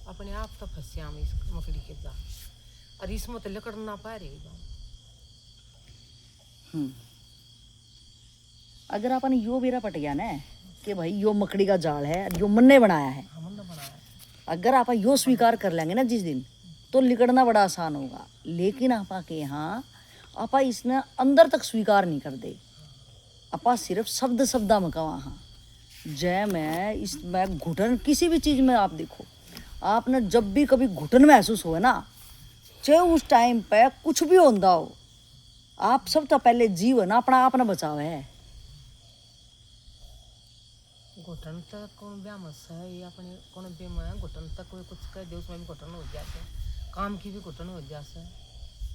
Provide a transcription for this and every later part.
अपने आप तो फंसे हम इस मकड़ी के जा और इसमें तो लकड़ ना पा रही। अगर अपन यो बेरा पट गया ना कि भाई यो मकड़ी का जाल है, यो मन ने बनाया है, हमने बनाया। अगर आप यो स्वीकार कर लेंगे ना जिस दिन, तो लिकड़ना बड़ा आसान होगा। लेकिन आपा के यहाँ आपा इसने अंदर तक स्वीकार नहीं कर दे। आपा सिर्फ शब्द शब्दा में कहा हाँ जय मैं इसमें घुटन किसी भी चीज़ में आप देखो, आपने जब भी कभी घुटन महसूस हो ना, चाहे उस टाइम पे कुछ भी होता हो, आप सब तो पहले जीवन अपना आप ना बचाव है। घुटन तक कौन ब्यामस है ये अपने कौन बेम है। घुटन तक कोई कुछ कह दे उसमें भी घुटन हो जाते, काम की भी घुटन हो जाते।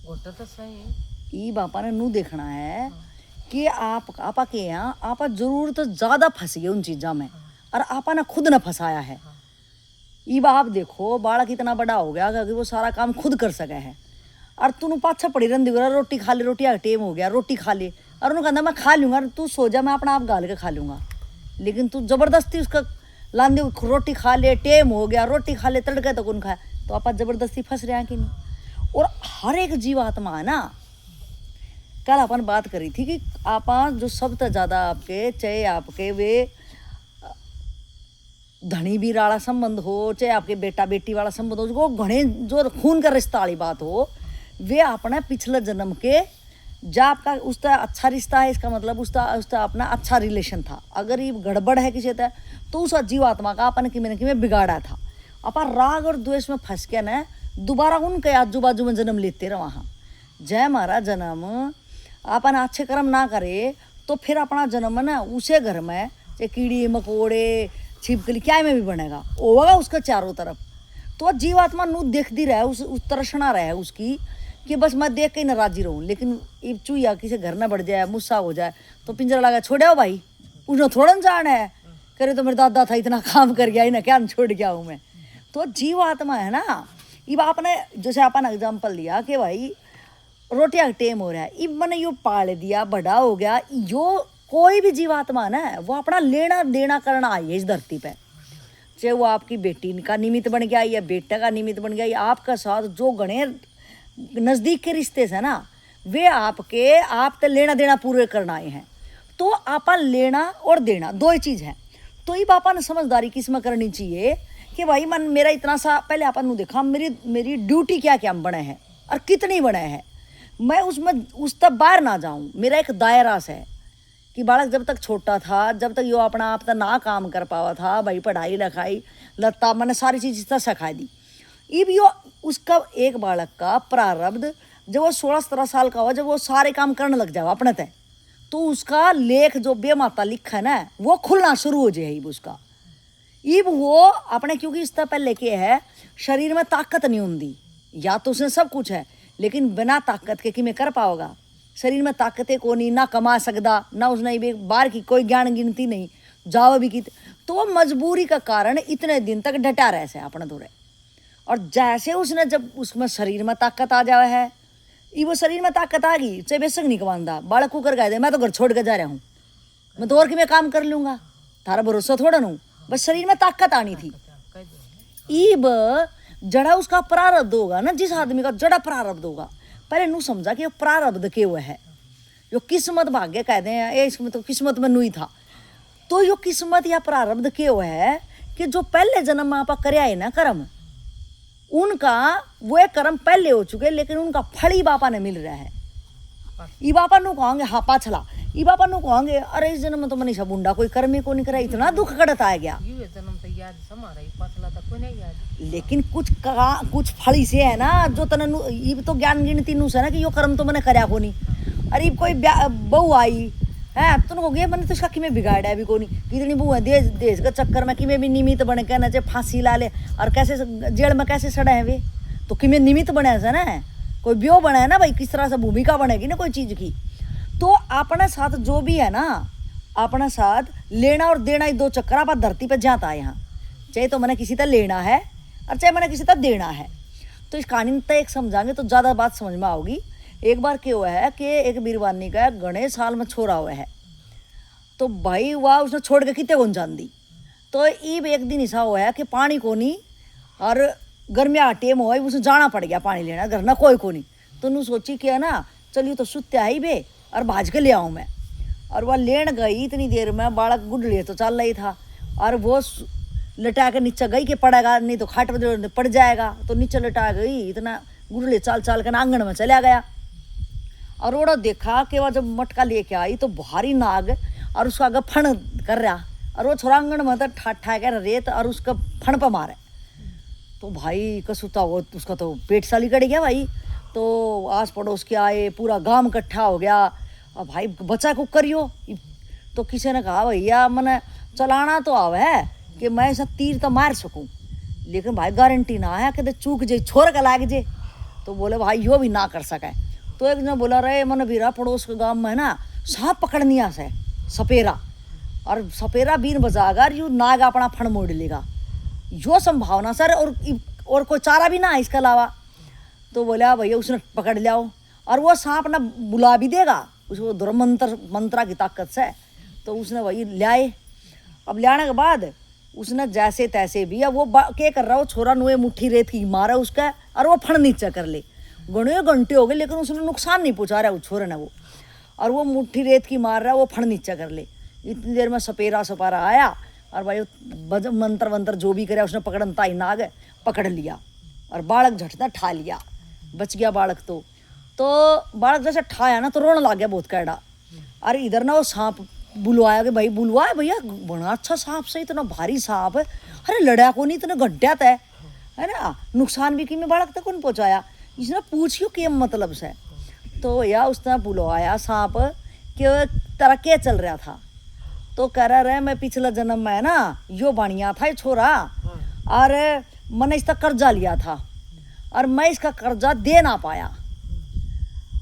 घुटन तो सही है। ई बापा ने नू देखना है कि आपा के यहाँ आपा जरूरत ज़्यादा फंस गए उन चीज़ों में और आपा ने खुद न फंसाया है। ई बाप देखो बालक इतना बड़ा हो गया कि वो सारा काम खुद कर सके है और तू पाछा पड़ी रही रोटी खा ले, रोटी का टेम हो गया रोटी खा ले, और उन्होंने कहना मैं खा लूँगा, तू सो जा मैं अपना आप गाल के खा लूँगा। लेकिन तू ज़बरदस्ती उसका लांदे रोटी खा ले, टेम हो गया रोटी खा ले, तड़के तो कौन खाए, तो आप ज़बरदस्ती फंस रहे हैं कि नहीं। और हर एक जीवात्मा है ना, कल अपन बात करी थी कि आप जो सबसे ज़्यादा आपके चाहे आपके वे धनी भी वाला संबंध हो, चाहे आपके बेटा बेटी वाला संबंध हो, उसको घने जो खून का रिश्ता वाली बात हो, वे अपने पिछले जन्म के जा आपका उसका अच्छा रिश्ता है, इसका मतलब उसका अपना अच्छा रिलेशन था। अगर ये गड़बड़ है किसी तरह तो उस जीवात्मा का अपन कि में बिगाड़ा था। अपन राग और द्वेष में फंस के ना दोबारा उनके आजू बाजू में जन्म लेते रहे। वहाँ जय हमारा जन्म अपन अच्छे कर्म ना करे तो फिर अपना जन्म ना उसे घर में चाहे कीड़ी मकोड़े छिपकली क्या में भी बनेगा, होगा उसका चारों तरफ। तो जीवात्मा नू देखती रहे, उस तरसना रहे उसकी कि बस मैं देख के ही नाराजी रहूँ। लेकिन ये चूहिया किसी घर ना बढ़ जाए, मुस्सा हो जाए तो पिंजरा लगा छोड़े हो भाई, उसने थोड़ा जाना है, करे तो मेरे दादा था इतना काम कर गया ही ना क्या छोड़ गया हूँ मैं। तो जीवात्मा है ना, ये आपने जैसे अपन एग्जाम्पल दिया कि भाई रोटियाँ का टेम हो रहा है, इब मैंने यो पाल दिया बड़ा हो गया, यो कोई भी जीवात्मा ना वो अपना लेना देना करना आई है इस धरती पे। चाहे वो आपकी बेटी का निमित्त बन गया या बेटा का निमित्त बन गया या आपका साथ जो गणे नज़दीक के रिश्ते से ना, वे आपके आप तो लेना देना पूरे करना आए हैं। तो आपा लेना और देना दो ही चीज़ है। तो ये पापा ने समझदारी किसमें करनी चाहिए कि भाई मन मेरा इतना सा पहले आपन ने देखा मेरी ड्यूटी क्या क्या बने हैं और कितनी बने हैं, मैं उसमें उस तक बाहर ना जाऊं। मेरा एक दायरा से है कि बालक जब तक छोटा था, जब तक यो अपना आप तक ना काम कर पावा था, भाई पढ़ाई लिखाई लत्ता मैंने सारी चीज़ तक सिखा दी। ये भी यो उसका एक बालक का प्रारब्ध जब वो 16-17 साल का हो, जब वो सारे काम करने लग जाओ अपने तय, तो उसका लेख जो बेमाता लिखा है ना वो खुलना शुरू हो जाए। उसका इब वो अपने क्योंकि इस तरह पहले के है शरीर में ताकत नहीं होती, या तो उसने सब कुछ है लेकिन बिना ताकत के कि मैं कर पाओगा। शरीर में ताकतें को नहीं, ना कमा सकता, ना उसने बाहर की कोई ज्ञान गिनती नहीं जाओ भी की, तो मजबूरी का कारण इतने दिन तक डटा रहे से अपने थोड़े। और जैसे उसने जब उसमें शरीर में ताकत आ जाए है, ये वो शरीर में ताकत आ गई, चाहे बेशक नहीं कमांदा, बालक को कर गए दे मैं तो घर छोड़ के जा रहा हूँ, मैं तो और कि मैं काम कर लूँगा, थारा भरोसा थोड़ा नू, बस शरीर में ताकत आनी थी। ईब जड़ा उसका प्रारब्ध होगा ना, जिस आदमी का जड़ा प्रारब्ध होगा, पहले नू समझा कि प्रारब्ध के हुए है, जो किस्मत भाग्य कहते हैं ये इसमें तो किस्मत में नू ही था। तो यो किस्मत या प्रारब्ध के हुए है कि जो पहले जन्म में आपा करया है ना कर्म, उनका वो एक कर्म पहले हो चुके लेकिन उनका फल ही बापा ने मिल रहा है। ई बापा नू कहोगे हाँ पाछला, ई बापा नू कहोगे अरे इस जन्म में तो मनीषा बुंडा कोई कर्म ही को नहीं करा, इतना दुख कड़त आ गया। लेकिन कुछ फल से है ना जो तने ये तो ज्ञान गिनती नू से ना कि यो कर्म तो मैंने करया को नहीं। अरे कोई बहू आई है तुम हो गया मैंने तो इसका कि में बिगाड़ा है भी को नहीं, कितनी बहू है देश के चक्कर में कि में भी निमित्त बने कहना चाहे फांसी ला ले और कैसे जेल में कैसे सड़े हैं वे, तो कि में निमित्त बने है ना, कोई ब्यो बना है ना भाई, किस तरह से भूमिका बनेगी ना कोई चीज़ की। तो अपने साथ जो भी है ना, अपने साथ लेना और देना ही दो चक्कर आप धरती पर जाता है यहाँ, चाहे तो मैंने किसी तरह लेना है और चाहे मैंने किसी तरह देना है। तो इस कहानी तक एक समझाएंगे तो ज़्यादा बात समझ में आओगी। एक बार क्या हुआ है कि एक बीरवानी का गणेश साल में छोड़ा हुआ है, तो भाई वह उसने छोड़ के कितने कौन जान दी। तो ईब एक दिन ऐसा हुआ है कि पानी को नहीं और गर्मी टेम हो उसे जाना पड़ गया पानी लेना, घर ना कोई को नहीं। तो नू सोची कि है ना चलिए तो सुत्या ही बे और भाज के ले आऊँ मैं। और वह लेन गई, इतनी देर में बालक गुडले तो चल रही था और वो लटा के नीचे गई कि पड़ेगा नहीं तो खाट पर पड़ जाएगा, तो नीचे लटा गई, इतना गुडले चाल चाल कर आंगन में चला गया। और ओड़ा देखा कि वह जब मटका लेके आई तो भारी नाग और उसका आगे फण कर रहा, और वो छोरा आंगन में तो ठा कर रेत और उसका फण पर मारे। तो भाई कसूता वो उसका तो पेट साली कट गया भाई। तो आस पड़ोस के आए, पूरा गांव इकट्ठा हो गया। अब भाई बचा को करियो। तो किसी ने कहा भैया मैंने चलाना तो आवे है कि मैं ऐसा तीर तो मार सकूं, लेकिन भाई गारंटी ना है कि चूक जे छोड़ के लाग जे। तो बोले भाई यो भी ना कर सके। तो एक ने बोला रहे मन भीरा पड़ोस के गांव में ना सांप पकड़निया से सपेरा, और सपेरा बीन बजाकर यू नाग अपना फण मोड़ लेगा, यो संभावना सर, और कोई चारा भी ना है इसके अलावा। तो बोला भैया उसने पकड़ लिया हो, और वो सांप ना बुला भी देगा उसको दुर्मंत्र मंत्रा की ताकत से। तो उसने वही लाए। अब लाने के बाद उसने जैसे तैसे भी, अब वो क्या कर रहा, वो छोरा नुए मुट्ठी रेत की मारा उसका और वो फण नीचे कर ले। घने घंटे हो गए लेकिन उसने नुकसान नहीं पहुंचा रहा उस छोरे ने वो, और वो मुट्ठी रेत की मार रहा है, वो फण नीचे कर ले। इतनी देर में सपेरा सपारा आया और भाई मंत्र वंत्र जो भी करे उसने पकड़न ताई नाग पकड़ लिया, और बालक झटना ठा लिया, बच गया बालक। तो बालक जैसे ठाया ना तो रोने लग गया बहुत कैडा। अरे इधर ना वो सांप बुलवाया कि भाई बुलवाए भैया, बड़ा अच्छा सांप से, इतना भारी सांप है, अरे लड़ा को नहीं, इतने घंटा तय है ना, नुकसान भी की में बालक तक कौन पहुँचाया, इसने पूछियो कि मतलब से। तो या उसने बुलवाया सांप कि तेरा क्या चल रहा था। तो कह रहा मैं पिछला जन्म में ना यो बढ़िया था ये छोरा, और मैंने इसका कर्जा लिया था और मैं इसका कर्जा दे ना पाया,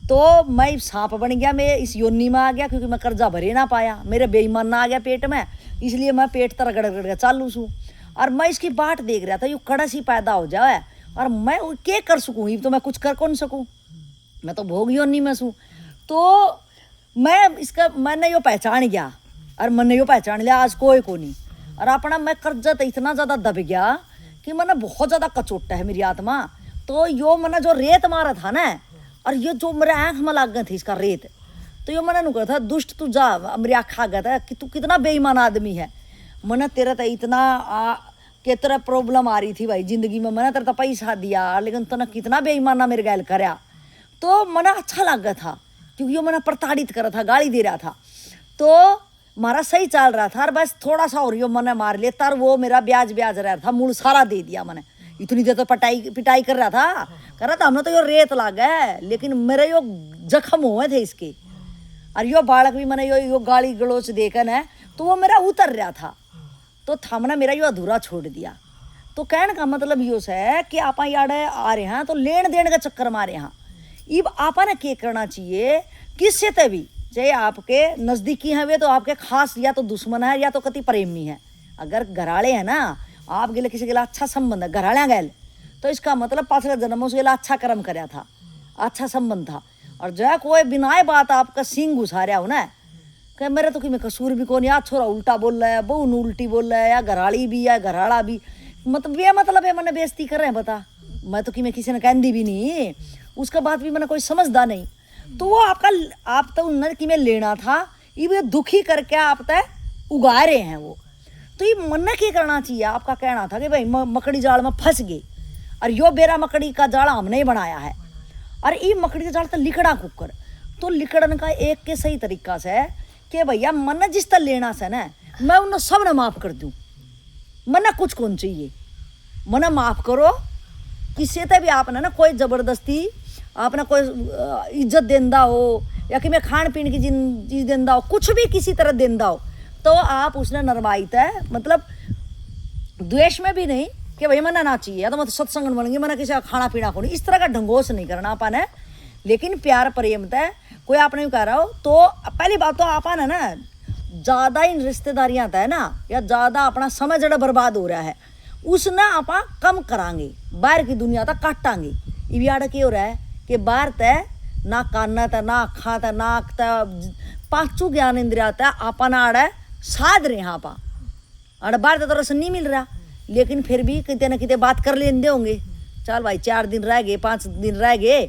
तो मैं सांप बन गया, मैं इस योनि में आ गया क्योंकि मैं कर्जा भरे ना पाया, मेरे बेईमान ना आ गया पेट में, इसलिए मैं पेट तरह गड़गड़ के चालू छूँ। और मैं इसकी बाट देख रहा था यू कड़स ही पैदा हो जाए, और मैं क्या कर सकूँ, ये तो मैं कुछ कर कौन सकूँ, मैं तो भोग योनि में छूँ। तो मैंने यो पहचान गया, और मैंने यो पहचान लिया आज कोई को नहीं, और अपना मैं कर्जा तो इतना ज़्यादा दब गया कि मैंने बहुत ज़्यादा कचोटा है मेरी आत्मा। तो यो मैंने जो रेत मारा था ना, और ये जो मेरे आँख में लग गए थे इसका रेत, तो यो मैंने कहा था दुष्ट तू जा, मेरी आँख खा गया था कि तू कितना बेईमान आदमी है। मैंने तेरा तो इतना कि तेरा प्रॉब्लम आ रही थी भाई ज़िंदगी में, मैंने तेरा तो पैसा दिया लेकिन तूने कितना बेईमाना मेरे गैल कराया। तो मैंने अच्छा लग गया था क्योंकि यो मैंने प्रताड़ित करा था, गाली दे रहा था, तो मारा सही चल रहा था, और बस थोड़ा सा और यो मैंने मार लिया, तर वो मेरा ब्याज रहा था, मूल सारा दे दिया मैंने। इतनी देर तो पिटाई कर रहा था हमने तो यो रेत लग गए, लेकिन मेरे यो जख्म हुए थे इसके, और यो बालक भी मैंने यो गाली गलोच देकर है तो वो मेरा उतर रहा था, तो हमने मेरा यो अधूरा छोड़ दिया। तो कहने का मतलब यो है कि आप याडे आ रहे हैं तो लेन देन का चक्कर मारे हैं। इब आपा ने क्या करना चाहिए, किससे ते भी चाहे आपके नज़दीकी हैं वे तो आपके खास या तो दुश्मन है या तो कति प्रेमी है। अगर घराड़े हैं ना आप गेले किसी के लिए अच्छा संबंध है घराड़िया गैल, तो इसका मतलब पाछले जन्मों से अच्छा कर्म कराया था, अच्छा संबंध था। और जो कोई बिना बात आपका सिंह घुसा रहा हो ना कि मेरे तो कि मैं कसूर भी कौन, या छोरा उल्टा बोल रहा है, बहू उल्टी बोल रहा है, या घराड़ी भी या घराड़ा भी, मतलब ये मतलब है मैंने बेइज्जती कर रहे हैं बता, मैं तो कि मैं किसी ने कहती भी नहीं, उसका बात भी मैंने कोई समझदा नहीं। तो वो आप तो उन्नत की में लेना था, ये दुखी करके आप तय उगा रहे हैं वो। तो ये मन ने क्या करना चाहिए, आपका कहना था कि भाई मकड़ी जाल में फंस गई, और यो बेरा मकड़ी का जाल हमने ही बनाया है, और ये मकड़ी का जाल तो लिकड़ा कुकर। तो लिकड़न का एक के सही तरीका से कि भैया मन जिस तरह लेना से ना मैं उन्हें सब ने माफ़ कर दूँ, मन कुछ कौन चाहिए, मन माफ़ करो। किसी से भी आपने ना कोई ज़बरदस्ती आपने कोई इज्जत देंदा हो या कि मैं खान पीने की चीज़ देंदा हो, कुछ भी किसी तरह देंदा हो, तो आप उसने नरमाईता है, मतलब द्वेष में भी नहीं कि भाई मना ना चाहिए, या तो मतलब सत्संग बनेंगे मैंने किसी का खाना पीना को नहीं, इस तरह का ढंगोस नहीं करना अपन है। लेकिन प्यार प्रेम है, कोई आपने कह रहा हो तो पहली बात तो आपन है ना ज़्यादा इन रिश्तेदारियाँ है ना, या ज़्यादा अपना समय जड़ा बर्बाद हो रहा है उसने आप कम करांगे, बाहर की दुनिया तक काटांगे। ये आड़ क्या हो रहा है कि बाहर तय ना काना था ना अखा था ना आँख था, पांचों ज्ञान इंद्रिया था आपन आड़ साध रहे हैं आप, आड़ बाहर तो रस नहीं मिल रहा, लेकिन फिर भी कितने न कितने बात कर लेंदे होंगे। चल भाई 4 दिन रह गए 5 दिन रह गए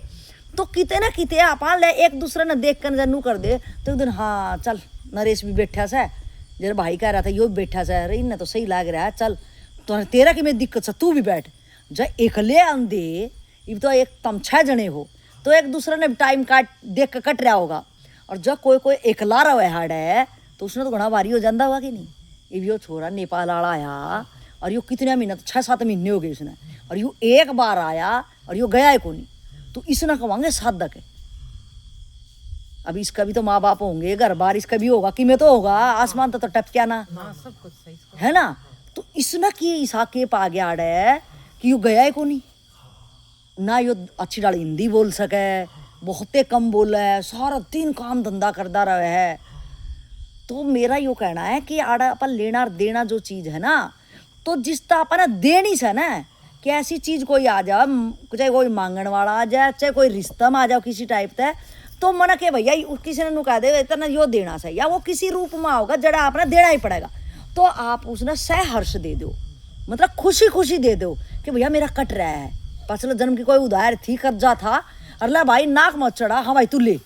तो किते ना किते आप ले एक दूसरे ने देख कर जनू कर दे तो एक दिन हाँ चल नरेश भी बैठा से जरा भाई कह रहा था यो भी बैठा से अरे इन्हें तो सही लग रहा है चल तो तेरा की में दिक्कत है तू भी बैठ जब एकले आंदे ये तो एक तम 6 जने हो तो एक दूसरे ने टाइम काट देख कर कट रहा होगा और जब कोई एकला रहा हाड है तो उसने तो घना भारी हो जाता होगा कि नहीं। ये यो छोरा नेपाल वाला आया और यो कितने महीने तो 6-7 महीने हो गए उसने और यो एक बार आया और यो गया है को नहीं तो इसने कहेंगे साधक है। अब इसका भी तो माँ बाप होंगे घर बार इसका भी होगा कि मैं तो होगा आसमान तो टपक्या ना सब कुछ सही है ना तो इसने की ईसा के पा गया है कि यो गया है को नहीं ना यो अच्छी डाल हिंदी बोल सके बहुते कम बोले है सारा दिन काम धंधा करता रहे है। तो मेरा यो कहना है कि आड़ा अपन लेना और देना जो चीज है ना तो जिसता अपन देनी से ना कि ऐसी चीज कोई आ जाए चाहे कोई मांगण वाला आ जाए चाहे कोई रिश्ता में आ जाओ किसी टाइप से तो मन के भैया किसी ने नु कह दे इतना यो देना से या वो किसी रूप में होगा जड़ा आपने देना ही पड़ेगा तो आप उसने सहर्ष दे दो मतलब खुशी खुशी दे दो कि भैया मेरा कट रहा है पिछले जन्म की कोई उधार थी कर्जा था अरला भाई नाक मत चढ़ा हाँ भाई तू ले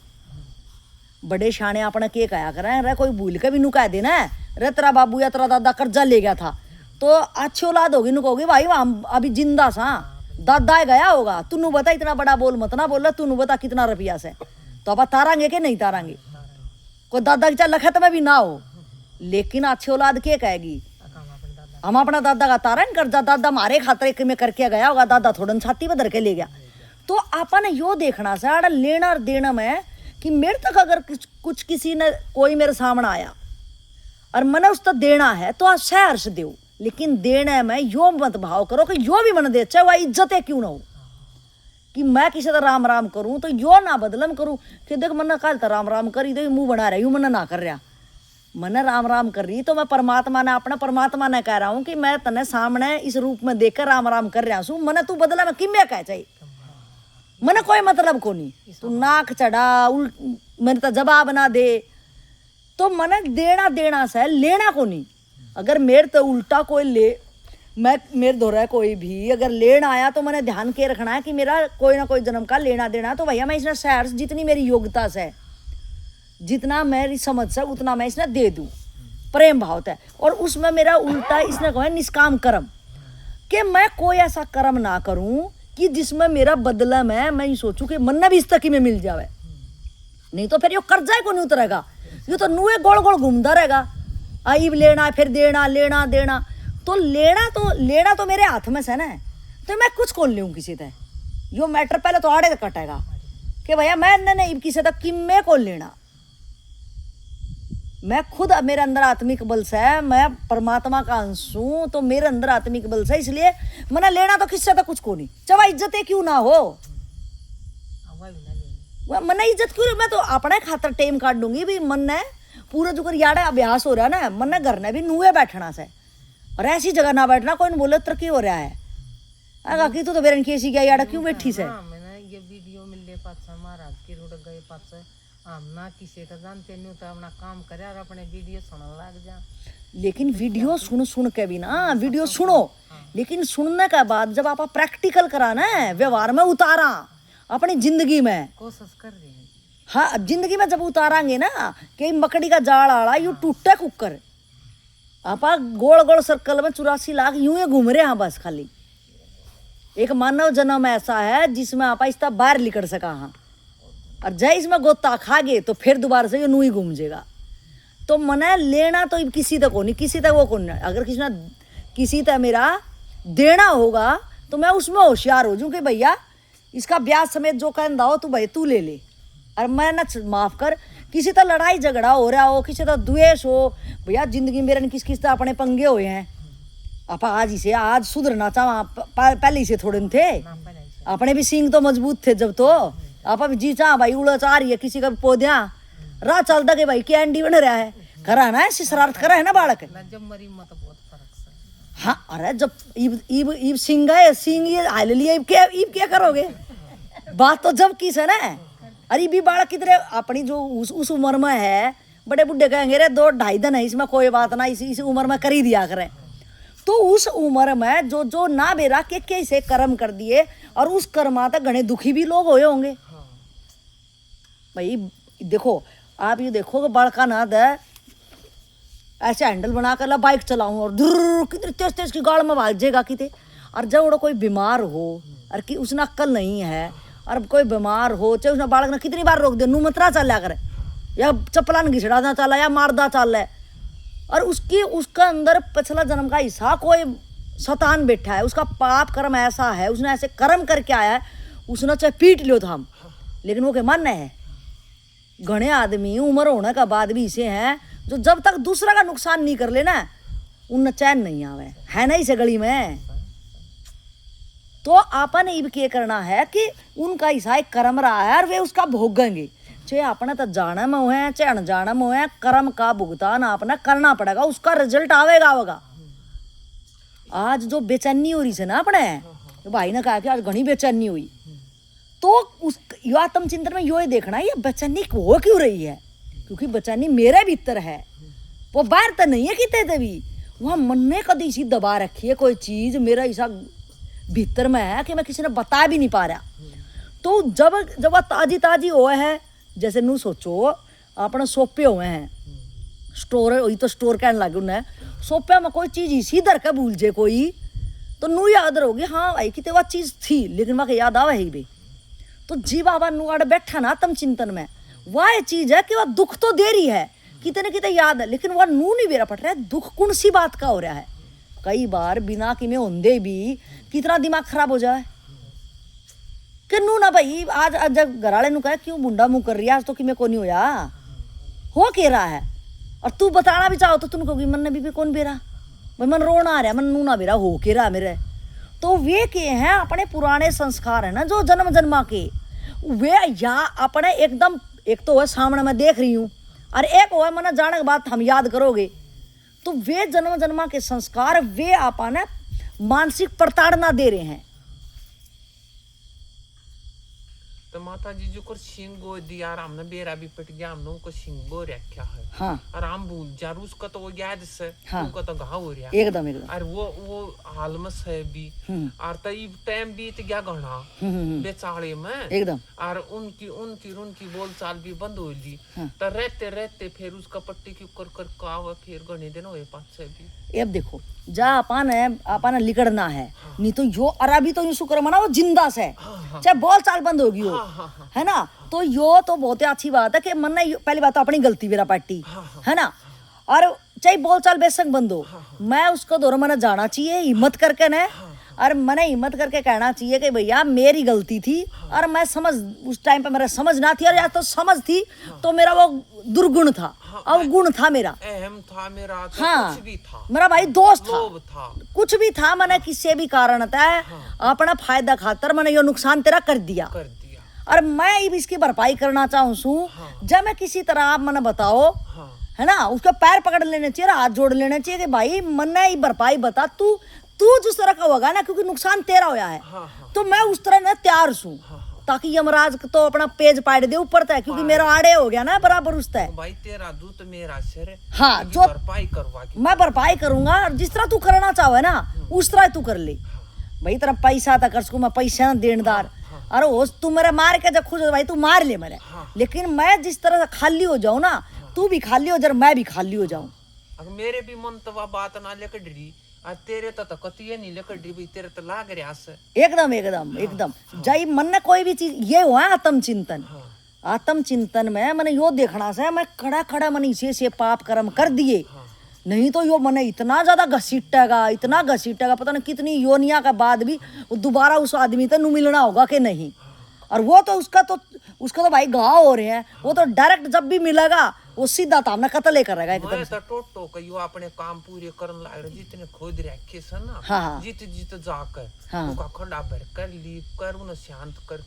बड़े शाने अपने के कहा करें रे कोई भूल के भी नु कह देना रे तेरा बाबू या तेरा दादा कर्जा ले गया था तो अच्छी औलाद होगी नु कहोगी भाई हम अभी जिंदा सा दादा गया होगा तू बता इतना बड़ा बोल मत ना बोल तू बता कितना रुपया से तो अब तारांगे कि नहीं तारांगे कोई दादा की चाल लखत में भी ना हो लेकिन अच्छी औलाद के कहेगी हम अपना दादा का तारण कर्जा दादा मारे खातर में करके गया होगा दादा थोड़ा छाती में धर के ले गया तो अपन यो देखना से लेना और देना में कि मेरे तक अगर कुछ किसी ने कोई मेरे सामने आया और मैंने उसको देना है तो आप सहर्ष दो लेकिन देने में यो मत भाव करो कि यो भी मन दे चाहे वह इज्जत है क्यों ना हो कि मैं किसी का राम राम करूं तो यो ना बदलम करूं कि देख मन कल तो राम राम करी तो मुंह बना रही हूं मन ना कर रहा मन राम राम कर रही तो मैं परमात्मा ने अपना परमात्मा ने कह रहा हूं कि मैं तने सामने इस रूप में देखकर राम राम कर रहा हूं मन तू बदला में किम्या कह चाहिए मन कोई मतलब को नहीं तू नाक चढ़ा मैंने तो जवाब ना दे तो मन देना देना से लेना को नहीं अगर मेरे तो उल्टा कोई ले मैं मेरे दो कोई भी अगर लेना आया तो मैंने ध्यान के रखना है कि मेरा कोई ना कोई जन्म का लेना देना तो भैया मैं इसने सहर्ष जितनी मेरी योग्यता से जितना मेरी समझ से उतना मैं इसने दे दूं प्रेम भाव है और उसमें मेरा उल्टा इसने कहा निष्काम कर्म कि मैं कोई ऐसा कर्म ना करूं कि जिसमें मेरा बदला में मैं ये सोचूं कि मन भी इस तक में मिल जावे नहीं तो फिर यो कर्जा को नहीं उतरेगा ये तो नुए गोल गोल घूमता रहेगा आई लेना फिर देना लेना देना तो लेना तो मेरे हाथ में से ना तो मैं कुछ कौन लूँ किसी से यो मैटर पहले तो आड़े कटेगा कि भैया मैं नहीं किसी तक कि मैं कौन लेना मैं खुद मेरे अंदर आत्मिक बल से मैं परमात्मा का अंश हूं तो मेरे अंदर आत्मिक बल से इसलिए मैंने लेना तो किससे तो कुछ को नहीं चाहे इज्जत है क्यों ना हो मन इज्जत क्यों मैं तो अपने खातर टाइम काट दूंगी भी मन ने पूरा जो कर यार अभ्यास हो रहा है ना मन ने घर ने भी नुए बैठना से और ऐसी जगह ना बैठना कोई बोले तरक्की हो रहा है अगर की तो बेरन कैसी क्या यार क्यों बैठी से मैंने ये वीडियो मिल ले पास महाराज के रोड गए पास हम ना किसी का जानते नहीं तो अपना काम करे और अपने वीडियो सुनने लग जा लेकिन वीडियो सुन के भी ना वीडियो सुनो लेकिन सुनने के बाद जब आप प्रैक्टिकल कराना है व्यवहार में उतारा अपनी जिंदगी में कोशिश कर रहे हैं हाँ जिंदगी में जब उतारांगे ना कि मकड़ी का जाल आड़ा यू टूटे कुकर आप गोल गोल सर्कल में 84 लाख यूं ही घूम रहे हैं बस खाली एक मानव जन्म ऐसा है जिसमें आप इसका बाहर निकल सका हाँ और जय इसमें गोता खा गए तो फिर दोबारा से ये नू ही घूम जाएगा तो मने लेना तो किसी तक हो नहीं किसी तक वो कौन अगर किसी तक मेरा देना होगा तो मैं उसमें होशियार हो जाऊँ कि भैया इसका ब्याज समेत जो कहना हो तो भाई तू ले ले और मैं ना माफ कर किसी तरह लड़ाई झगड़ा हो रहा हो किसी तरह द्वेष हो भैया जिंदगी मेरे किस तरह अपने पंगे हुए हैं आप आज ही से आज सुधरना चाह पहले ही से थोड़े थे अपने भी सींग तो मजबूत थे जब तो आप अभी जी चाह भाई उड़ा चाह रही है किसी का पौधा राह चलता के भाई कैंडी बन रहा है करा ना ऐसी शरारत करा है ना बालक जब मरी मत बहुत फर्क से हाँ अरे जब ईब सिंग है सिंग ये हाल लिया ईब क्या करोगे बात तो जब किस है ना अरे भी बालक किधर अपनी जो उस उम्र में है बड़े बुढ़े कहेंगे रे 2-2.5 दिन है इसमें कोई बात ना इस उम्र में कर ही दिया करें तो उस उम्र में जो जो ना बेरा के कैसे कर्म कर दिए और उस कर्मा तक घने दुखी भी लोग हुए होंगे। भाई देखो, आप ये देखो कि बड़का नाद है ऐसे हैंडल बना कर ला बाइक चलाऊं और धुर कितनी तेज तेज की गाड़ में भाग जाएगा किते। और जब वो कोई बीमार हो और कि उसने अक्ल नहीं है और कोई बीमार हो चाहे उसने बालक ने कितनी बार रोक दे नू मतरा चल लिया करे या चप्पला ने घिसड़ा चला या मारदा चल है और उसका अंदर पिछला जन्म का हिस्सा कोई शैतान बैठा है, उसका पाप कर्म ऐसा है, उसने ऐसे कर्म करके आया है, उसने चाहे पीट लियो था हम लेकिन वो के मान्य है। घने आदमी उम्र होने का बाद भी इसे हैं जो जब तक दूसरा का नुकसान नहीं कर लेना उन चैन नहीं आवे है ना इसे गली में। तो आपने ये क्या करना है कि उनका हिस्सा एक कर्म रहा है और वे उसका भोगेंगे, चाहे आपने तो जाना में हुए हैं चाहे अनजाना में हुए हैं, कर्म का भुगतान आपने करना पड़ेगा, उसका रिजल्ट आवेगा। आज जो बेचैनी हो रही है ना अपने तो भाई ने कहा कि आज घनी बेचैनी हुई, तो उस आत्मचिंतन में यो देखना है ये बेचैनी हो क्यों रही है, क्योंकि बेचैनी मेरे भीतर है, वो बाहर तो नहीं है कितने तभी वहाँ मन ने कभी सी दबा रखी है कोई चीज मेरा ऐसा भीतर में है कि मैं किसी ने बता भी नहीं पा रहा। तो जब वह ताजी हुए है, जैसे नू सोचो अपने सोपे हुए हैं स्टोर, वही तो स्टोर कहने लगे उन्हें सोपे में कोई चीज इसी धर के भूल जाए कोई तो नू याद रहोगी हाँ भाई कितने वह चीज थी लेकिन वह याद आवे ही भी। तो जी बाबा नू अड़ बैठा ना आत्म चिंतन में वह चीज है कि वह दुख तो दे रही है कितने न कितने याद है लेकिन वह नू नहीं बेरा पड़ रहा है, दुख कौन सी बात का हो रहा है। कई बार बिना कि में होंदे भी कितना दिमाग खराब हो जाए कि नू ना भाई आज जब घराले नू कहे क्यों बुंडा मुंह कर रही है आज तो कि मैं को नहीं होया हो के रहा है और तू बताना भी चाहो तो तुम कहोगी मन ने भी कौन बेरा भाई मन रोना आ रहा मन नू ना बेरा हो के रहा मेरे। तो वे के हैं अपने पुराने संस्कार है ना जो जन्म जन्मा के वे या अपने एकदम एक तो है सामने मैं देख रही हूँ और एक हो मैंने जाने के बाद हम याद करोगे तो वे जन्म जन्मा के संस्कार वे आपने मानसिक प्रताड़ना दे रहे हैं। तो माता जी जो को सिंगो दिया हमने बेरा भी पट गया हमने को सिंगो रखा है हाँ और हम भूल जा उसका तो वो याद से हाँ उनका तो घाव हो रहा एकदम और वो हाल में है भी और तो ये टाइम बीत गया घना बेचारे में एकदम और उनकी बोल चाल भी बंद हो ली तो रहते रहते फिर उसका पट्टी की कर काव फिर घने दिन हुए 5-6 भी। अब देखो जा अपन लिकड़ना है नहीं तो यो अरबी तो यूं शुक्र मना वो जिंदा से चाहे बोल चाल बंद होगी हो है ना। तो यो तो बहुत ही अच्छी बात है कि मन ने पहली बात तो अपनी गलती मेरा पार्टी है ना और चाहे बोल चाल बेशक बंद हो मैं उसको दोनों मैंने जाना चाहिए हिम्मत करके न और मैंने हिम्मत करके कहना चाहिए कि भैया मेरी गलती थी और मैं समझ उस टाइम पे मेरा समझ ना थी और या तो समझ थी तो मेरा वो दुर्गुण था अवगुण था मेरा अहम था मेरा तो हाँ कुछ भी था मेरा भाई दोस्त था कुछ भी था मैंने किसी भी कारण था अपना फायदा खातर मैंने यो नुकसान तेरा कर दिया और मैं इसकी भरपाई करना चाहूँ जब मैं किसी तरह आप मैंने बताओ है ना उसका पैर पकड़ लेने चाहिए हाथ जोड़ लेने चाहिए कि भाई मन ने भरपाई बता तू जिस तरह का होगा ना क्योंकि नुकसान तेरा होया है तो मैं उस तरह ना तैयार हूँ ताकि यमराज तो अपना पेज पाड़ दे ऊपर तक क्योंकि मेरा आड़े हो गया ना बराबर उस तय भाई तेरा दूत मेरा सिर हाँ जो भरपाई करवा मैं भरपाई करूंगा और जिस तरह तू करना चाहे ना उस तरह तू कर ले भाई तेरा पैसा था कर मैं पैसा देनदार अरे हो तू मेरा मार के जब खुश हो भाई तू मार ले मेरे लेकिन मैं जिस तरह से खाली हो जाऊं ना तू भी खाली हो जा मैं भी खाली हो जाऊं। मेरे भी मन तो बात ना लेकर डरी तेरे तो कतिये नहीं लेकर डी तेरे तो लाग रहा से एकदम एकदम एकदम जाई मन ने कोई भी चीज ये हुआ आत्म चिंतन आत्म चिंतन में मैंने यो देखना से मैं खड़ा मैंने इसे पाप कर्म कर दिए नहीं तो यो मैंने इतना ज्यादा घसीटेगा पता नहीं कितनी योनिया का बाद भी दोबारा उस आदमी से मिलना होगा कि नहीं। और वो तो उसका तो भाई घाव हो रहे हैं वो तो डायरेक्ट जब भी मिलेगा वो सीधा तो हमने कत्ल करेगा एकदम से टोटो कयो अपने काम पूरे करन लाग रहे जितने खोद रखे से ना हाँ जीत जाकर हाँ उनका खड़ा भर कर लीप कर उन्हें शांत कर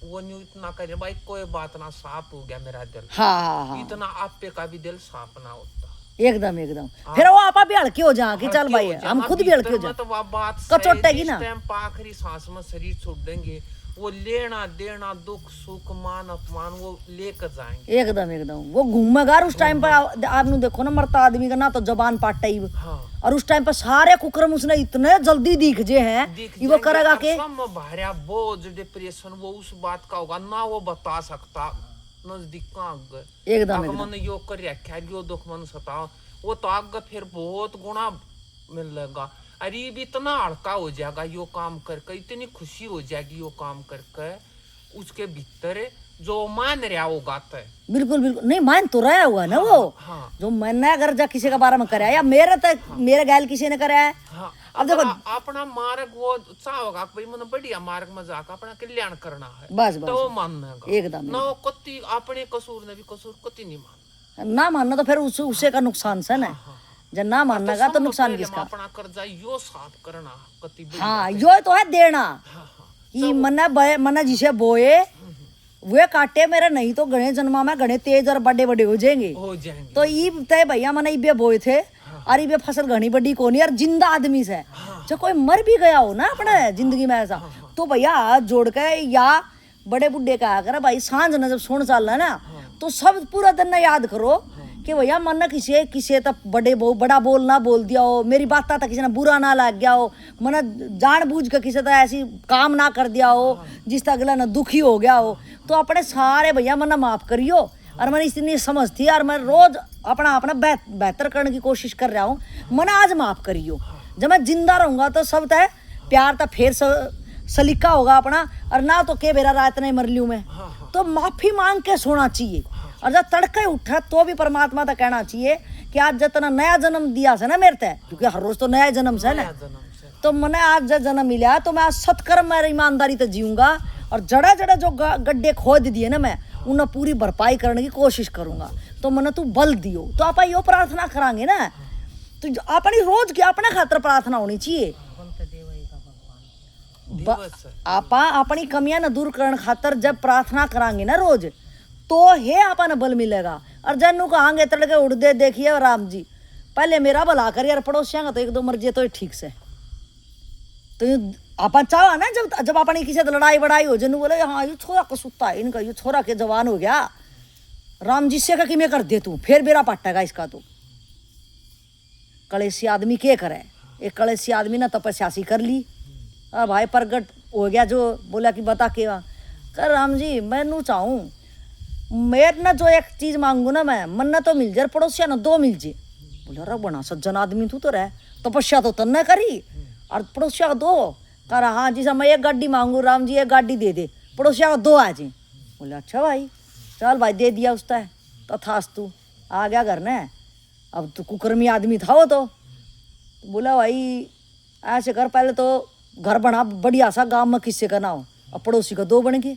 वो न्यू इतना करे भाई कोई बात ना साफ हो गया मेरा दिल हाँ इतना आप पे का भी दिल साफ ना होता एकदम फिर वो आपा भी हल्के हो जा कि चल भाई हम खुद भी हल्के हो जा तो वो बात कचोटेगी ना टाइम आखिरी सांस में शरीर छोड़ देंगे वो लेना देना दुख सुख मान अपमान वो लेकर जाएंगे। एकदम एकदम वो घूमेगा। उस टाइम पर आपने देखो ना, मरता आदमी का ना तो जबान पाटा ही। हाँ। और उस टाइम पर सारे कुकरम उसने इतने जल्दी दिख जे हैं कि वो करेगा के भारिया बोझ डिप्रेशन वो उस बात का होगा ना, वो बता सकता नजदीक का आग एकदम मन यो कर रखा यो दुख मन सता, वो तो आग फिर बहुत गुना मिलेगा। अरे ये भी इतना हल्का हो जाएगा यो काम करके, इतनी खुशी हो जाएगी यो काम करके, उसके भीतर जो मान रहा होगा। तो बिल्कुल बिल्कुल नहीं मान तो रहा हुआ ना। वो हाँ। जो मैंने अगर जा किसी के बारे में कराया या मेरे गैल किसी ने कराया है। हाँ। अब देखो अपना मार्ग वो चाहोगा भाई मन बढ़िया मार्ग में जाकर अपना कल्याण करना है, बस तो वो मानना एकदम ना, कति अपने कसूर ने भी कसूर कति नहीं मानना। ना मानना तो फिर उसे का नुकसान से ना। जब ना मानना का तो नुकसान किसका? अपना कर्जा यो साफ करना कति। हाँ यो तो है देना कि मना जिसे बोए वे काटे मेरे, नहीं तो गणे जन्मा में गणे तेज और बड़े बड़े हो जाएंगे। तो ये तय भैया मैंने इबे बोए थे और इबे फसल घनी बड़ी कोनी और जिंदा आदमी से जो कोई मर भी गया हो ना अपने जिंदगी में ऐसा, तो भैया हाथ जोड़ के या बड़े बुड्ढे कहा कर भाई सांझ न जब सोने चल रहा है ना, तो सब पूरा दिन ना याद करो कि भैया मन ना किसी तक बड़ा बोल ना बोल दिया हो, मेरी बात तक किसी ने बुरा ना लग गया हो, मन जानबूझ के किसी तक ऐसी काम ना कर दिया हो जिस तक अगला ना दुखी हो गया हो, तो अपने सारे भैया मन माफ करियो। और मैंने इतनी समझ थी और मैं रोज अपना बेहतर करने की कोशिश कर रहा हूँ, मन आज माफ करियो। जब मैं जिंदा रहूंगा तो सब तय प्यार तक फिर सलीका होगा अपना, और ना तो के बेरा रात नहीं मर लियो मैं, तो माफी मांग के सोना चाहिए। और जब तड़के उठा तो भी परमात्मा तक कहना चाहिए कि आज जितना नया जन्म दिया से ना मेरे तय, क्योंकि हर रोज तो नया जन्म से ना, तो मैंने आज जब जन्म मिला तो मैं आज सत्कर्म में ईमानदारी तो जीऊंगा, और जड़ा जड़ा जो गड्ढे खोद दिए ना मैं उन्हें पूरी भरपाई करने की कोशिश करूंगा। तो मैंने तू बल दियो, तो आप यो प्रार्थना करांगे ना, तो अपनी रोज की अपने खातर प्रार्थना होनी चाहिए। आपा अपनी कमियां न दूर करने खातर जब प्रार्थना करांगे ना रोज, तो हे आपा न बल मिलेगा। और जन्नू कहांगे तड़के उड़ दे देखिए राम जी पहले मेरा भला करिए, और पड़ोसियों का तो एक दो मर्जी तो ठीक से। तो आपा चाहा ना जब अपनी किसी से लड़ाई वड़ाई हो, जन्नू बोले हाँ ये छोरा कसूता है इनका, ये छोरा के जवान हो गया, राम जी से का कि मैं कर दे तू, फिर बेरा पाटेगा इसका। तो कलेसी आदमी क्या करे, एक कलेसी आदमी ना तपस्यासी कर ली, और भाई प्रगट हो गया जो बोला कि बता के कर राम जी मैं नू चाहूँ मेरे ना जो एक चीज मांगू ना मैं मन ना तो मिल जाए, पड़ोसिया ना दो मिल जाए। बोले अरे बना सज्जन आदमी तू तो रह, तपस्या तो तन्ने करी और पड़ोसिया दो कर। हाँ जी मैं एक गाड़ी मांगू राम जी एक गाड़ी दे दे, पड़ोसिया को दो आ जाए। बोले अच्छा भाई चल भाई दे दिया उसका तथास्तु, आ गया घर ने। अब तो कुकर्मी आदमी था वो, तो बोला भाई ऐसे कर पहले तो घर बना बढ़िया सा गांव में किससे का ना हो, अब पड़ोसी का दो बन गए।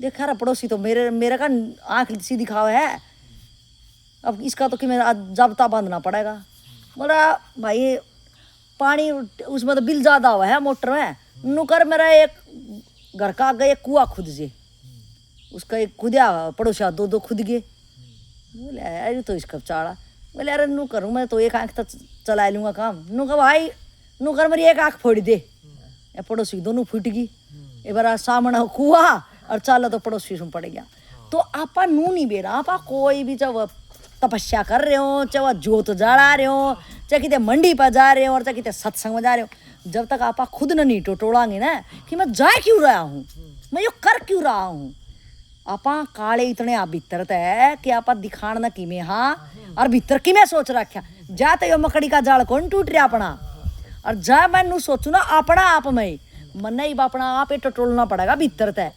देखा रहा पड़ोसी तो मेरे का आँख सी दिखावा है, अब इसका तो कि मेरा जब्ता बांधना पड़ेगा। बोला भाई पानी उसमें तो बिल ज़्यादा हुआ है मोटर में, नुकर मेरा एक घर का आगे एक कुआ खुद जे, उसका एक खुदा पड़ोसिया दो दो खुद गए। बोले अरे तो इसका चाड़ा, बोले अरे नू करूँ मैं तो एक आँख तक चला लूँगा काम। नू कहा भाई नू कर मेरी एक आँख फोड़ दे, पड़ोसी दोनों फूट गई। एक बार सामने कुआ और चलो तो पड़ोसी सुन पड़ गया। तो आपा नू नहीं बेरा, आपा कोई भी चाहे तपस्या कर रहे हो, चाहे वह जोत जड़ा रहे हो, चाहे कितने मंडी पर जा रहे हो, और चाहे कितने सत्संग में जा रहे हो, जब तक आपा खुद नहीं टोटोड़ांगे ना कि मैं जा क्यों रहा हूँ, मैं ये कर क्यों रहा हूँ। आपा काले इतने आप भीतर है कि आपा दिखाण ना कि में हाँ और भीतर कि मैं सोच रखा जाते यो मकड़ी का जाल कौन टूट रहा अपना। और जा मैं नू सोचू ना अपना आप में मन ही अपना आप ही टटोलना पड़ेगा भीतर तय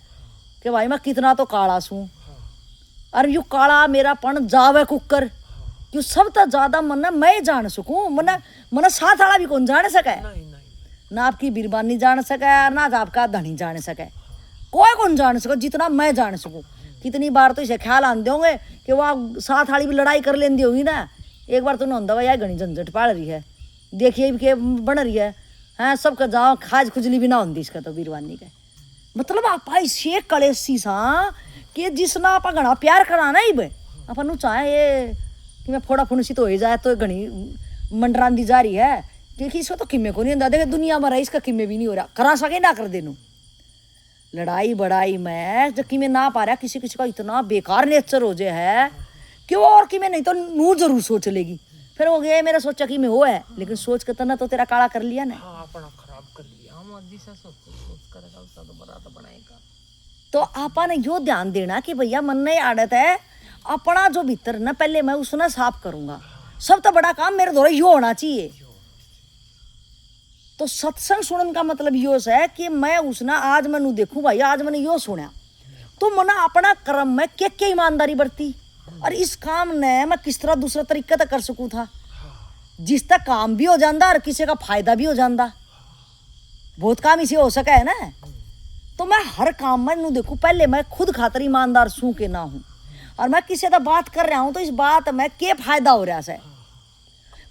कि भाई मैं कितना तो काला सूँ, और यू काला मेरा पन जावे कुकर क्यों सब तो ज्यादा मन मैं जान सकूँ, मन साथ वाला भी कौन जान सके, ना आपकी बीरबानी जान सके ना आपका धनी जान सके, कोई कौन जान सके जितना मैं जान सकूँ। कितनी बार तो इसे ख्याल आते होंगे कि वह साथ वाली भी लड़ाई कर लेंदी होगी ना, एक बार तो ना भाई घनी झंझट पाल रही है, देखिए भी के बन रही है, हाँ सबका जाओ खाज खुजली भी ना होती इसका तो बीरबानी का। मतलब आप इसे कलेसी सा कि जिसना आप घना प्यार कराना ही बे अपन चाहे ये कि मैं फोड़ा फुनसी तो हो जाए तो घनी मंडरांदी जा रही है, क्योंकि इसको तो किम्मे को नहीं होता। देखे दुनिया में रहा इसका किम्मे भी नहीं हो रहा, करा सके ना कर देनू। लड़ाई बड़ाई में जब कि मैं ना पा रहा किसी किसी का इतना बेकार नेचर हो जाए है कि वो और कि मैं नहीं तो नू जरूर सोच लेगी। फिर हो गया मेरा सोचा कि मैं वो है, लेकिन सोच के तना तो तेरा काला कर लिया ना। हाँ अपना खराब कर लिया। हम जैसा सोच करेगा उसका तो बड़ा तो बनाएगा। तो आपा ने यो ध्यान देना कि भैया मन में आदत है अपना जो भीतर ना पहले मैं उसने साफ करूंगा। सब तो बड़ा काम मेरे द्वारा यो होना चाहिए। तो सत्संग सुनने का मतलब यो है कि मैं उसने आज मैनू देखूं भाई आज मैंने यो सुना तो मना अपना कर्म में क्या ईमानदारी बरती और इस काम ने मैं किस तरह दूसरा तरीका तक कर सकूं था जिस तक काम भी हो जाता और किसी का फायदा भी हो जाता। बहुत काम इसे हो सका है ना। तो मैं हर काम में नू देखूं पहले मैं खुद खातर ईमानदार सूं के ना हूं और मैं किसी से बात कर रहा हूं तो इस बात में क्या फायदा हो रहा है।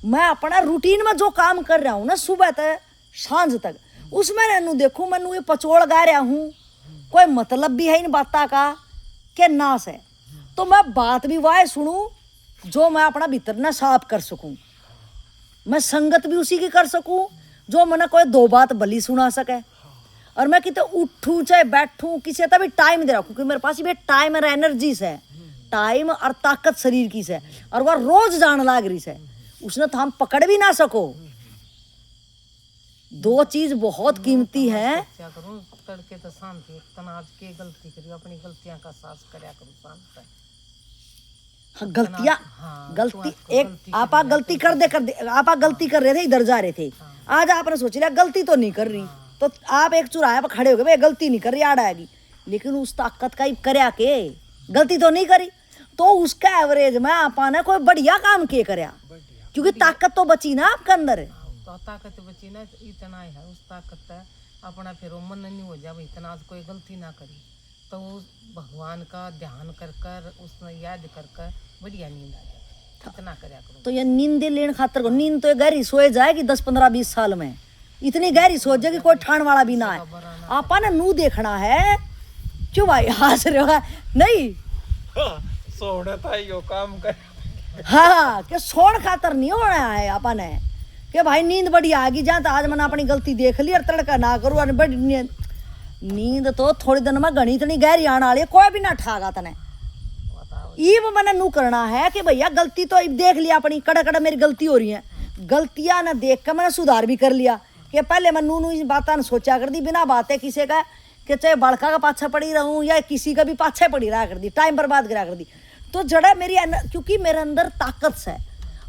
मैं अपना रूटीन में जो काम कर रहा हूं ना सुबह तक सांझ तक उसमें नू देखूं मैं ये पचोड़ गा रहा हूं कोई मतलब भी है इन बातों का के नाश है। तो मैं बात भी वाह सुनूं जो मैं अपना भीतर ना साफ कर सकूं। मैं संगत भी उसी की कर सकूं जो मैंने कोई दो बात भली सुना सके। और मैं कितने उठूं चाहे बैठूं किसी का भी टाइम दे रहा हूं क्योंकि मेरे पास भी टाइम और एनर्जी है टाइम और ताकत शरीर की से और वह रोज जान लाग रही है उसने तो हम पकड़ भी ना सको। दो चीज बहुत कीमती है। क्या करूं तड़के तो शांति तनाज के गलती करी अपनी गलतियां का सास करया करूं शांत। हाँ, गलतियां हाँ, गलती तो एक आपा गलती कर दे आपा गलती कर रहे थे इधर जा रहे थे। आज आपने सोच लिया गलती तो नहीं कर रही तो आप एक चुराया पर खड़े हो गए भाई गलती नहीं कर रही आड़ आएगी लेकिन उस ताकत का ही करया के गलती तो नहीं करी तो उसका एवरेज में आपा ने कोई बढ़िया काम के करया क्योंकि ताकत तो बची ना आपके अंदर। तो ताकत बची ना इतना है उस ताकत है अपना फिर वो मन नहीं हो जाए इतना आज कोई गलती ना करी तो उस भगवान का ध्यान कर कर उसने याद कर कर बढ़िया नींद आ जाए इतना करया करो। तो ये नींद लेने खातर को नींद तो गहरी सोए जाएगी 10-15-20 साल में इतनी गहरी सोच जाएगी कोई ठाण वाला भी ना है। आपा ने नू देखना है क्यों भाई हंस रहे हो नहीं सोने था यो काम कर। हाँ कि सोन खातर नहीं होना है आपा ने कि भाई नींद बड़ी आ गई जहाँ तो आज मैंने अपनी गलती देख ली और तड़का ना करूँ और बड़ी नींद तो थोड़ी दिन में घनी इतनी गहरी आने वाली कोई भी ना ठागा तने। ये मैंने नू करना है कि भैया गलती तो देख लिया अपनी कड़ा कड़ा मेरी गलती हो रही है गलतियां ना देख कर मैंने सुधार भी कर लिया कि पहले मैं नू इस बात सोचा कर दी बिना बातें किसी का कि चाहे बड़का का पाछा पड़ी रहूं या किसी का भी पाछा पड़ी रहा कर दी टाइम बर्बाद करा कर दी। तो जड़ा मेरी क्योंकि मेरे अंदर ताकत है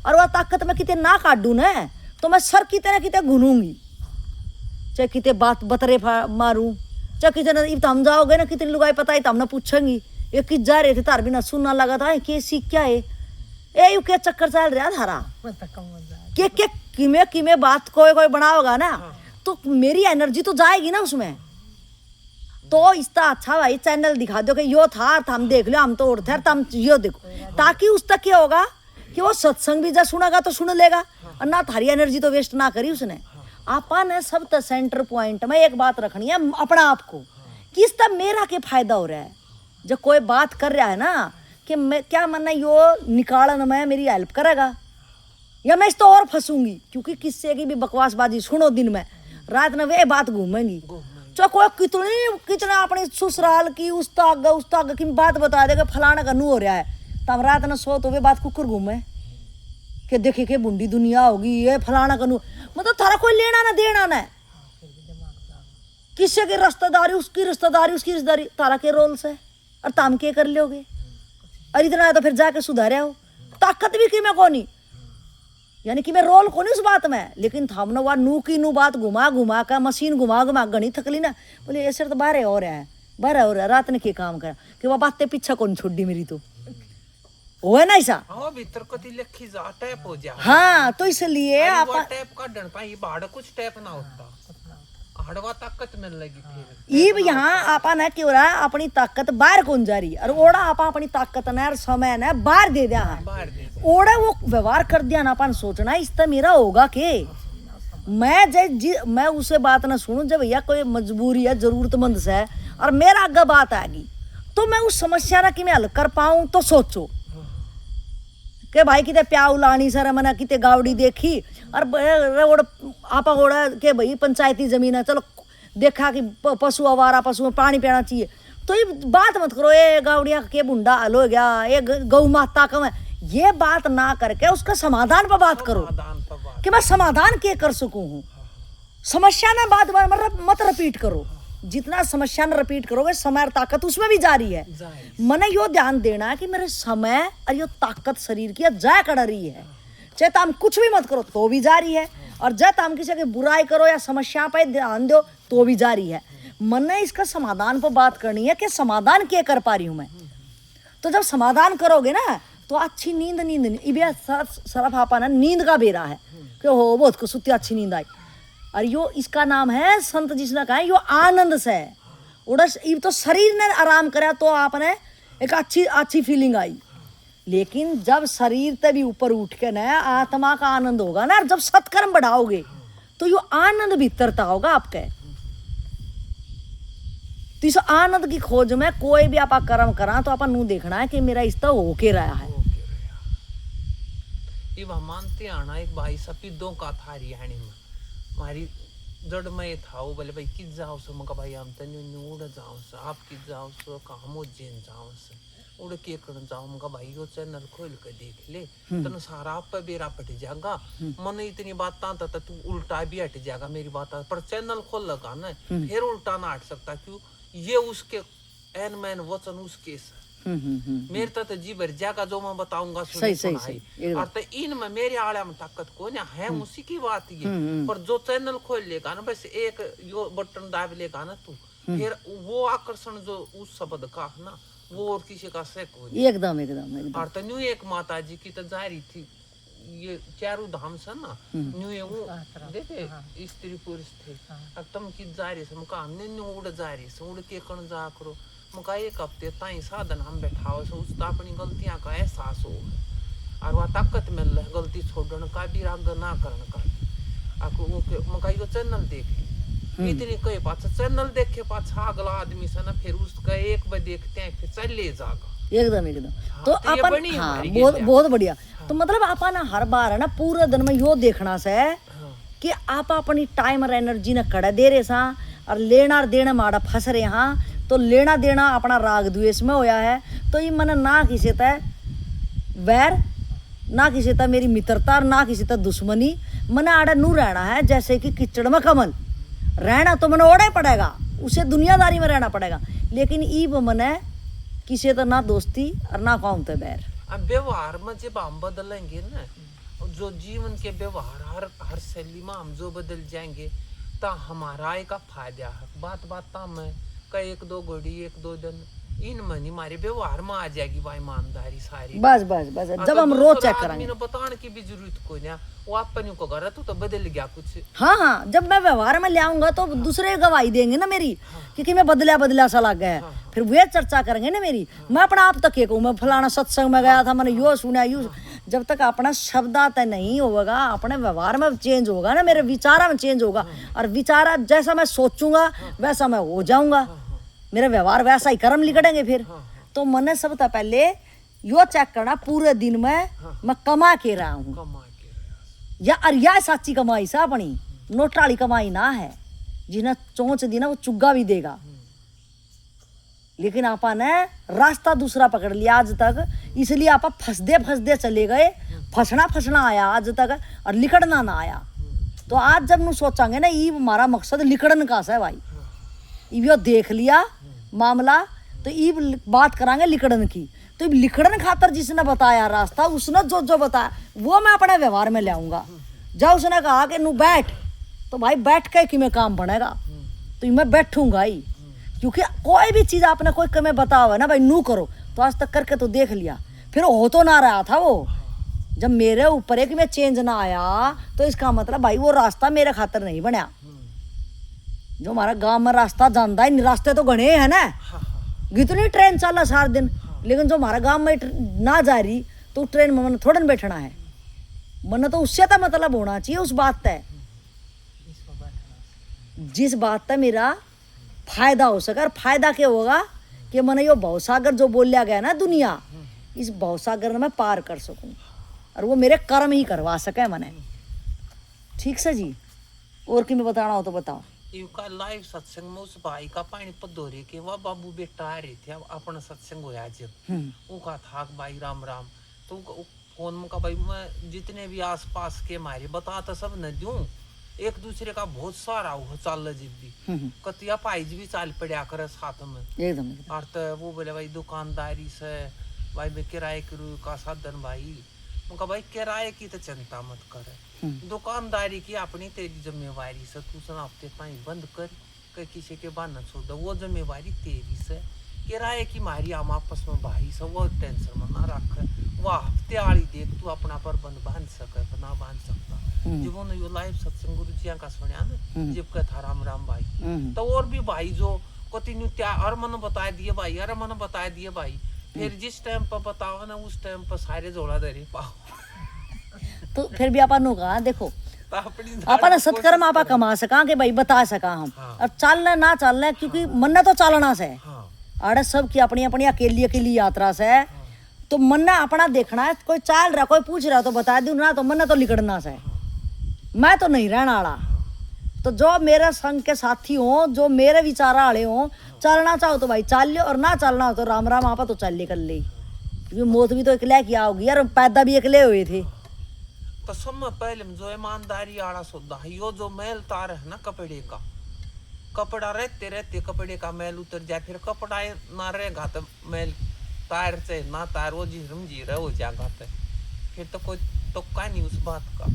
और वह ताकत मैं कितने ना काटूं ना तो मैं सर कितने घूनूंगी चाहे कितने बात बतरे मारूं चाहे कितने हम जाओगे ना कितनी लुगाई पता है तो हमने पूछेंगी ये किस जा रहे थे तार बिना सुनना लगा था के सीख क्या है ए क्या चक्कर चल रहा थारा के किमे बात कोई बनाओगा ना तो मेरी एनर्जी तो जाएगी ना उसमें। तो इसका अच्छा भाई चैनल दिखा दो कि यो था हम देख लो हम तो उड़ते हैं हम यो देखो ताकि उस तक क्या होगा कि वो सत्संग भी जब सुनेगा तो सुन लेगा और ना थारी एनर्जी तो वेस्ट ना करी उसने। आपा ने सब तो सेंटर पॉइंट में एक बात रखनी है अपना आप को कि इस तब मेरा क्या फायदा हो रहा है। जब कोई बात कर रहा है ना कि मैं क्या मन यो निकालन में मेरी हेल्प करेगा या मैं इस तो और फंसूंगी क्योंकि किससे की भी बकवासबाजी सुनो दिन में रात में वे बात घूमेंगी चाहे कोई कितना अपने ससुराल की उस्ताग की बात बता देगा फलाना का नू हो रहा है तो हम रात में सो तो वे बात कुकर घूमे कि देखे के बुंडी दुनिया होगी ये फलाना का नू मतलब थारा कोई लेना ना देना ना किसी की रिश्तेदारी उसकी रिश्तेदारी तारा के रोल से और ताम के कर लोगे और इतना तो फिर जाके सुधारे हो ताकत भी की मैं कोनी यानी कि मैं रोल को नहीं उस बात में लेकिन थामने वह नू की नू बात घुमा का मशीन घुमा गणी थकली ना बोले ऐसे तो बारह हो रहा है रात ने क्या काम करा कि वह बातें पीछा कौन छोड़ दी मेरी तो वो है ना ऐसा हाँ भीतर कति लखी जा टैप हो जा। हाँ तो इसलिए आप टैप का डंटा ये बाड़ कुछ टैप ना होता हड़वा ताकत मिल लगी फिर ये यहाँ आपा ना क्यों रहा अपनी ताकत बाहर कौन जा रही और ओड़ा आपा अपनी ताकत ना समय ना बाहर दे दिया बाहर दे ओड़ा वो व्यवहार कर दिया ना अपन सोचना इस तरह मेरा होगा के मैं उसे बात ना सुनूं जब भैया कोई मजबूरी है जरूरतमंद से और मेरा आगे बात आ गई तो मैं उस समस्या ना कि मैं हल कर पाऊं तो सोचो के भाई किते प्याऊ लानी सर मैंने किते गावड़ी देखी और आपा ओड़ा के भाई पंचायती जमीन है चलो देखा कि पशु आवारा पशु में पानी पीना चाहिए, तो ये बात मत करो ये गावड़िया के बुंडा हल हो गया, ये गौ माता कम है, ये बात ना करके उसका समाधान पर बात करो समाधान पर बात। कि मैं समाधान के कर सकूं हूँ। समस्या ना बात मत रिपीट करो, जितना समस्या न रिपीट करोगे समय और ताकत उसमें भी जारी है। मने यो ध्यान देना है कि मेरे समय और यो ताकत शरीर की जय कर रही है, चाहे तुम कुछ भी मत करो तो भी जारी है, और जब तुम किसी की बुराई करो या समस्या पर ध्यान दो तो भी जारी है। मने इसका समाधान पर बात करनी है कि समाधान क्या कर पा रही हूँ मैं। तो जब समाधान करोगे ना तो अच्छी नींद सरफ आपा ना नींद का बेरा है कि हो बहुत को सुती अच्छी नींद आई, और यो इसका नाम है संत जिसने कहा यो आनंद से उड़स। ये तो शरीर ने आराम करा तो आपने एक अच्छी फीलिंग आई, लेकिन जब शरीर ते भी ऊपर उठ के ना आत्मा का आनंद होगा ना, जब सत्कर्म बढ़ाओगे तो यो आनंद भीतरता होगा आपके। तो इस आनंद की खोज में कोई भी आप कर्म करा तो अपन नू देखना है कि मेरा इस तरह होके रहा है। ये मानते आना एक भाई सपीदों का था हरियाणी में हमारी जड़ में था वो बोले भाई किस जाओ सो मका भाई हम तने उड़ जाओ सो आप किस जाओ सो कहाँ मोजेन जाओ सो उड़ के कर जाओ मका भाई यो चैनल खोल के देख ले तनु सारा आप पे बेरा पट जाएगा। मन इतनी बात आता तू उल्टा भी हट जाएगा मेरी बात, पर चैनल खोल लगा ना फिर उल्टा ना हट सकता, क्यों ये उसके एन मैन वचन उसके मेरे तो जी भर जाएगा जो मैं बताऊंगा सही। और तो इनमें मेरे आड़ा में ताकत को ना है उसी की बात ये, पर जो चैनल खोल लेगा ना बस एक यो बटन दाब लेगा ना तू, फिर वो आकर्षण जो उस शब्द का है ना वो और किसी का सेक हो जाए। एकदम। और तो न्यू एक माता जी की तो जारी थी ये चारों धाम से ना न्यू ये वो देखे स्त्री पुरुष थे, अब तुम की जा रही से मुका हमने न्यू उड़ जा रही से उड़ के कण जा करो मुका एक हफ्ते ताई साधन हम बैठाओ से उस अपनी गलतियां का एहसास हो और वह ताकत मिल रहा गलती छोड़ने का भी राग ना करने का। आपको मुका यो चैनल देखे इतनी कहे पाछा चैनल देखे पाछा अगला आदमी से ना फिर उसका एक बार देखते हैं फिर चल जाएगा। एकदम। तो अपन हाँ बहुत बढ़िया। तो मतलब अपन हर बार है ना पूरे दिन में यो देखना से कि आप अपनी टाइम और एनर्जी ने कड़ा दे रहे सा और लेना और देना माड़ा फंस रहे हाँ, तो लेना देना अपना राग द्वेष में होया है। तो ये मन ना किसी तय वैर ना किसी तय मेरी मित्रता ना किसी तय दुश्मनी, मन आड़ा नू रहना है जैसे कि कीचड़ में कमल रहना, तो मन ओढ़े पड़ेगा उसे दुनियादारी में रहना पड़ेगा, लेकिन ईब मन किसी तो ना दोस्ती और ना कौन तो बैर। अब व्यवहार में जब हम बदलेंगे ना जो जीवन के व्यवहार हर शैली में हम जो बदल जाएंगे तो हमारा एक फायदा है। बात में कई एक दो घड़ी एक दो दिन इन मनी हमारे व्यवहार में आ जाएगी भाई ईमानदारी सारी। बस जब हम रोज चेक करेंगे बताने की भी जरूरत को ना वो अपन को कर तो बदल गया कुछ। हाँ जब मैं व्यवहार में ले आऊंगा तो दूसरे गवाही देंगे ना मेरी क्योंकि मैं बदला सा लग गया है, फिर वे चर्चा करेंगे ना मेरी। मैं अपना आप तक कहूँ मैं फलाना सत्संग में गया था मैंने यो सुना यू, जब तक अपना शब्द आता नहीं होगा अपने व्यवहार में चेंज होगा ना, मेरे विचारा में चेंज होगा, और विचारा जैसा मैं सोचूंगा वैसा मैं हो जाऊंगा, मेरा व्यवहार वैसा ही कर्म लिखड़ेंगे फिर। तो मैंने सबसे पहले यो चेक करना पूरे दिन में मैं कमा के रहा हूँ या साची कमाई सा अपनी नोटाली कमाई ना है, जिन्हें चोंच दी ना वो चुग्गा भी देगा, लेकिन आपा ने रास्ता दूसरा पकड़ लिया आज तक, इसलिए आपा फंसदे चले गए, फंसना आया आज तक और लिकड़ना ना आया। तो आज जब नू सोचांगे ना ये हमारा मकसद लिकड़न का है भाई, यो देख लिया मामला तो ये बात करांगे लिकड़न की। तो लिकड़न खातर जिसने बताया रास्ता उसने जो बताया वो मैं अपने व्यवहार में ले आऊंगा। जब उसने कहा कि नू बैठ तो भाई बैठ के कि मैं काम बनेगा तो मैं बैठूंगा ही, क्योंकि कोई भी चीज आपने कोई कमे बताओ है ना भाई नू करो तो आज तक करके तो देख लिया, फिर हो तो ना रहा था वो। जब मेरे ऊपर है कि मैं चेंज ना आया तो इसका मतलब भाई वो रास्ता मेरे खातर नहीं बनया। जो हमारा गांव में रास्ता जानता है रास्ते तो घने है ना, कितनी ट्रेन चला सारा दिन, लेकिन जो हमारा गांव में ना जा रही तो ट्रेन में मैंने थोड़ा बैठना है, मन तो उससे तो मतलब होना चाहिए उस बात तय जिस बात तय मेरा फायदा हो सके। और फायदा क्या होगा कि मैंने यो भवसागर जो बोलिया गया ना दुनिया, इस भवसागर में मैं पार कर सकूं और वो मेरे कर्म ही करवा सके मैंने। ठीक से जी, और कि मैं बताना हो तो बताओ। का लाइव सत्संग में उस भाई का पानी पदोरे के वह बाबू बेटा आ रहे थे अपना सत्संग होया जब वो का था भाई राम राम तो फोन में का भाई मैं जितने भी आस पास के मारे बता तो सब न दूं एक दूसरे का बहुत सारा हो चाल जब भी कतिया पाइज भी चाल पड़ा कर साथ में एकदम और तो वो बोले भाई दुकानदारी से भाई मैं किराए करूँ का साधन भाई उनका भाई किराए की तो चिंता मत कर दुकानदारी की अपनी तेरी जिम्मेवारी से तू सुन हफ्ते पाई बंद कर किसी के बाद न छोड़ दो वो जिम्मेवारी तेरी से किराए की मारी हम आपस में भाई से वो टेंशन में ना रख वो हफ्ते आड़ी देख तू अपना प्रबंध बांध सके ना बांध सकता जब उन्होंने यो लाइव सत्संग गुरु जी का सुना ना जब का था राम राम भाई तो और भी भाई जो कंटिन्यू त्या और मन बता दिए भाई अरे मन बता दिए भाई फिर जिस टाइम पर बताओ ना उस टाइम पर सारे जोड़ा दे पाओ तो फिर भी अपन कहा देखो अपन सत्कर्म आपा कमा सका के भाई बता सका हम और चलना ना चलना क्योंकि मन्ना तो चलना से आड़े सब की अपनी अपनी अकेली यात्रा से तो मन्ना अपना देखना है कोई चल रहा कोई पूछ रहा तो बता दूं ना तो मन्ना तो लिकड़ना से मैं तो नहीं रहना वाला तो जो मेरे संग के साथी हो जो मेरे विचार वाले हो चलना चाहो तो भाई चल लियो और ना चलना हो तो राम राम आपा तो चल कर ले क्योंकि मौत भी तो अकेले की आओगी यार पैदा भी अकेले हुए थे तो सब पहले जो ईमानदारी आड़ा सौदा यो जो मैल तार है ना कपड़े का कपड़ा रहते रहते कपड़े का मैल उतर जाए फिर कपड़ा ना रहेगा तो मैल तार से ना तार वो जी रहे हो जाएगा तो फिर तो कोई तुक्का नहीं उस बात का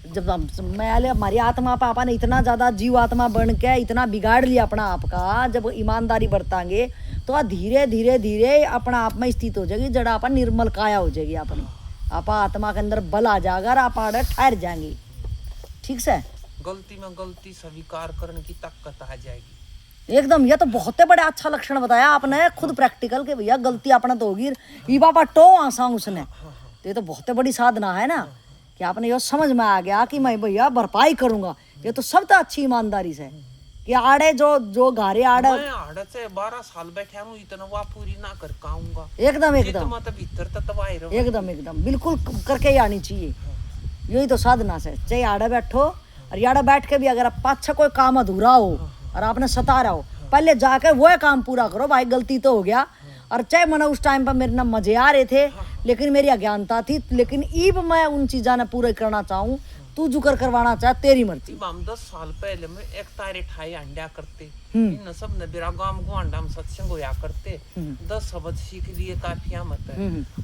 जब मैल हमारी आत्मा पापा ने इतना ज्यादा जीव आत्मा बन के इतना बिगाड़ लिया अपना आप का जब ईमानदारी बरतांगे तो धीरे धीरे धीरे अपना आप में स्थित हो जाएगी जड़ा अपन निर्मल काया हो जाएगी अपनी आपा आत्मा के अंदर बल आ जाएगा और आप ठहर जाएंगे ठीक से गलती में गलती स्वीकार करने की ताकत आ जाएगी एकदम ये तो बहुत बड़ा अच्छा लक्षण बताया आपने खुद प्रैक्टिकल के भैया गलती अपना तो होगी ये बाबा टो आसा उसने तो ये तो बहुत बड़ी साधना है ना कि आपने ये समझ में आ गया कि मैं भैया भरपाई करूंगा ये तो सब तो अच्छी ईमानदारी से कि आड़े जो घारे आड़े मैं आड़े से 12 साल बैठा हूं इतना वा पूरी ना कर पाऊंगा एकदम एकदम भीतर ततवाई रहो एकदम बिल्कुल करके ही आनी चाहिए यही तो साधना से चाहे आड़े बैठो और याड़ा बैठ के भी अगर पाछा कोई काम अधूरा हो और आपने सता रहा हो पहले जाके वो काम पूरा करो भाई गलती तो हो गया और चाहे मैंने उस टाइम पर मेरे ना मजे आ रहे थे लेकिन मेरी अज्ञानता थी लेकिन ईब मैं उन चीजा ने पूरे करना चाहूँ तू जुकर करवाना चाह तेरी मर्जी हम 10 साल पहले में एक तारे ठाई अंडा करते इन सब ने बेरा गांव गुआंडा में सत्संग होया करते 10 शब्द सीख लिए काफिया मत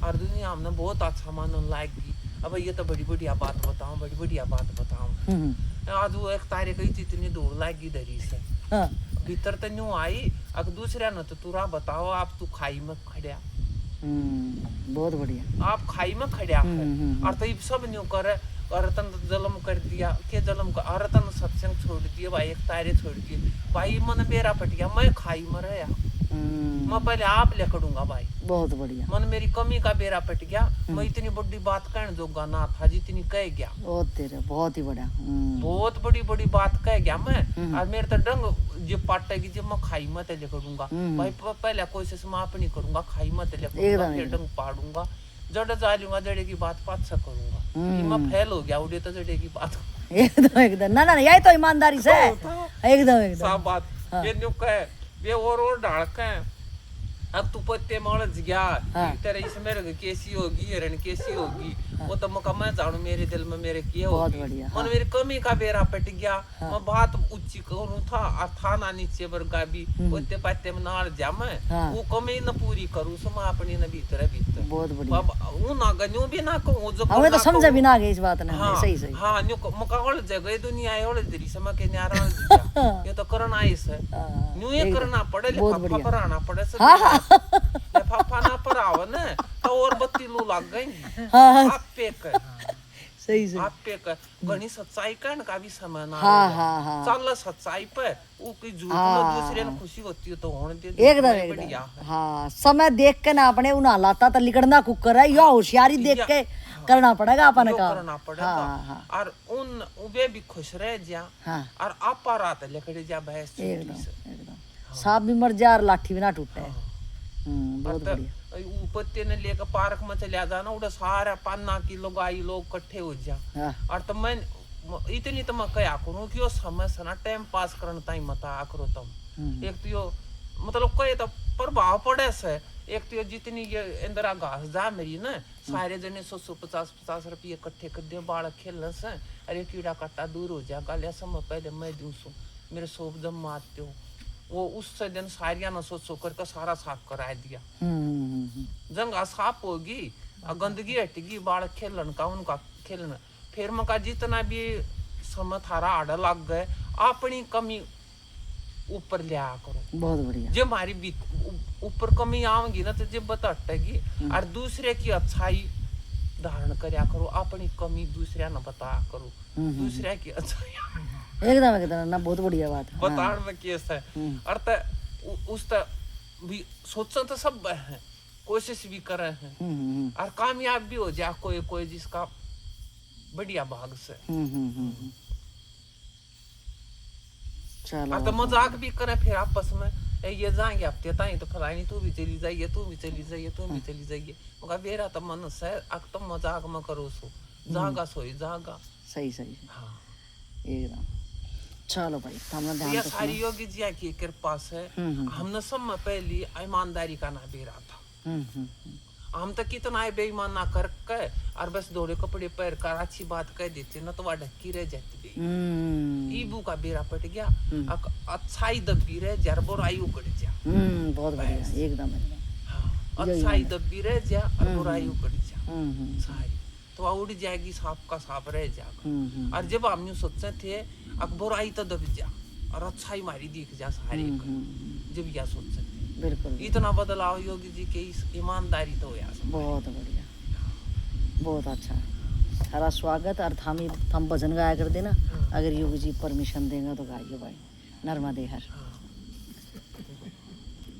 और दुनिया हमने बहुत अच्छा मानने लागी अब ये तो बड़ी बढ़िया बात बताऊं आज वो एक तारे गई थी इतनी दूर लागी दरी से भीतर तो न्यू आई अब दूसरा न तो तुरा बताओ आप तू खाई में खड़िया बहुत बढ़िया आप खाई में खड़िया और तो सब न्यू करे औरतन जलम कर दिया के जलम का औरतन सत्संग छोड़ दिए भाई एक तारे छोड़ दिए भाई मन बेरा पटिया मैं खाई में रहा मैं पहले आप लेकड़ूंगा भाई बहुत बढ़िया मन मेरी कमी का बेरा पट गया मैं इतनी बड़ी बात कहने जोगा ना था जितनी कह गया बहुत ही बढ़िया बहुत बड़ी बात कह गया मैं और मेरे तो डंग जो पाटेगी जब मैं खाई मत लेकड़ूंगा भाई पहले कोशिश मैं अपनी करूंगा खाई मत लेकड़ूंगा फिर डंग पाड़ूंगा जड़ जा लूंगा जड़े की बात पात सा करूंगा मैं फेल हो गया उड़े तो जड़े की बात एकदम ना यही तो ईमानदारी से एकदम सब बात ये न्यू कह ये और डाल के अब तू पत्ते मौलज गया तेरे इसमें मेरे कैसी होगी हिरण कैसी होगी वो तो मैं जानू मेरे दिल में मेरे किए होगी मन मेरी कमी का बेरा पट गया मैं बात ऊंची करूँ था ना नीचे वर्गा भी पत्ते पत्ते में नाल जा मैं वो कमी न पूरी करूँ सो मैं अपनी न भीतर बहुत बढ़िया वो ना गन्यू भी ना कहूँ जो हमें तो समझ भी ना गई इस बात ने सही हाँ न्यू मुकावल जगह दुनिया है और दरी समय के न्यारा ये तो करना है इसे न्यू ये करना पड़े लिफाफा पर आना पड़े लिफाफा ना पर आओ ना तो और बत्ती लू लग गई आप पे कर सही आप पे कर घनी सच्चाई कहने का भी समय ना चल सच्चाई पे वो कोई झूठ में दूसरे ने खुशी होती है तो होने दे एकदम हाँ समय देख के ना अपने उन हालात तक लिकड़ना कुकर है या होशियारी देख के करना पड़ेगा अपन का करना पड़ेगा और उन वे भी खुश रह जा और आप रात लेकर जा भैंस एकदम सांप भी मर जा और लाठी भी ना टूटे बहुत बढ़िया पत्ते ने लेकर पार्क में चले जाना उड़ा सारा 5 किलो गाय लोग इकट्ठे हो जा और तो मैं इतनी तो मैं क्या करूँ कि वो समय से ना टाइम पास करने ताई मत आ करो तुम। एक तो यो मतलब कहे तो प्रभाव पड़े से, एक तो जितनी ये इंदिरा घास जा मेरी ना सारे जने 100-150 रुपये इकट्ठे कर दे बालक खेलने से, अरे कीड़ा कट्टा दूर हो जाएगा ले समय पहले मैं दूँ सो मेरे सोप जम मारते हो वो उससे दिन सारिया न सोच करके सारा साफ करा दिया। जंगा साफ होगी गंदगी हटेगी बालक खेलन का उनका खेलना। फिर मका जितना भी समय थारा आड़ा लग गए अपनी कमी ऊपर लिया करो। बहुत बढ़िया। जब हमारी ऊपर कमी आवेगी ना तो जब बताटेगी और दूसरे की अच्छाई धारण करया करो, अपनी कमी दूसरे न बताया करो, दूसरे की अच्छाई एकदम एकदम ना बहुत बढ़िया बात है। बताने में केस है अर्थ उस भी सोचना तो सब है, कोशिश भी कर रहे हैं और कामयाब भी हो जाए कोई कोई जिसका बढ़िया भाग से। चलो तो मजाक भी करें फिर आपस में ये जाएंगे हफ्ते ताई तो फलानी तू भी चली जाइए तू भी चली जाइए तू भी चली जाइए मगर मेरा तो मन से अक तो मजाक में करो सो जागा सोई जागा। सही सही हाँ एकदम। चलो भाई हमने ध्यान ये सारी योगी जी की कृपा से हमने सब में पहली ईमानदारी का ना बेरा था। हम तो कितना बेईमान ना करके और बस दौड़े कपड़े पहन कर अच्छी बात कह देते ना तो वह ढक्की रह जाती ईबू का बेरा पट गया अच्छाई दबी रह जार बुराई उकड़ जा। बहुत बढ़िया एकदम एकदम। अच्छाई दबी रह जा और बुराई उकड़ जा सारी तो वह उड़ जाएगी सांप का सांप रह जाएगा। और जब हम यूं सोचते थे अब बुराई तो दब जा और अच्छाई मारी दिख जा सारी जब यह सोचते थे बिल्कुल इतना बदलाव योगी जी के इस ईमानदारी तो यार बहुत बढ़िया बहुत अच्छा। सारा स्वागत और हम भजन गाया कर देना अगर योगी जी परमिशन देंगे तो गाइए भाई नर्मदे हर।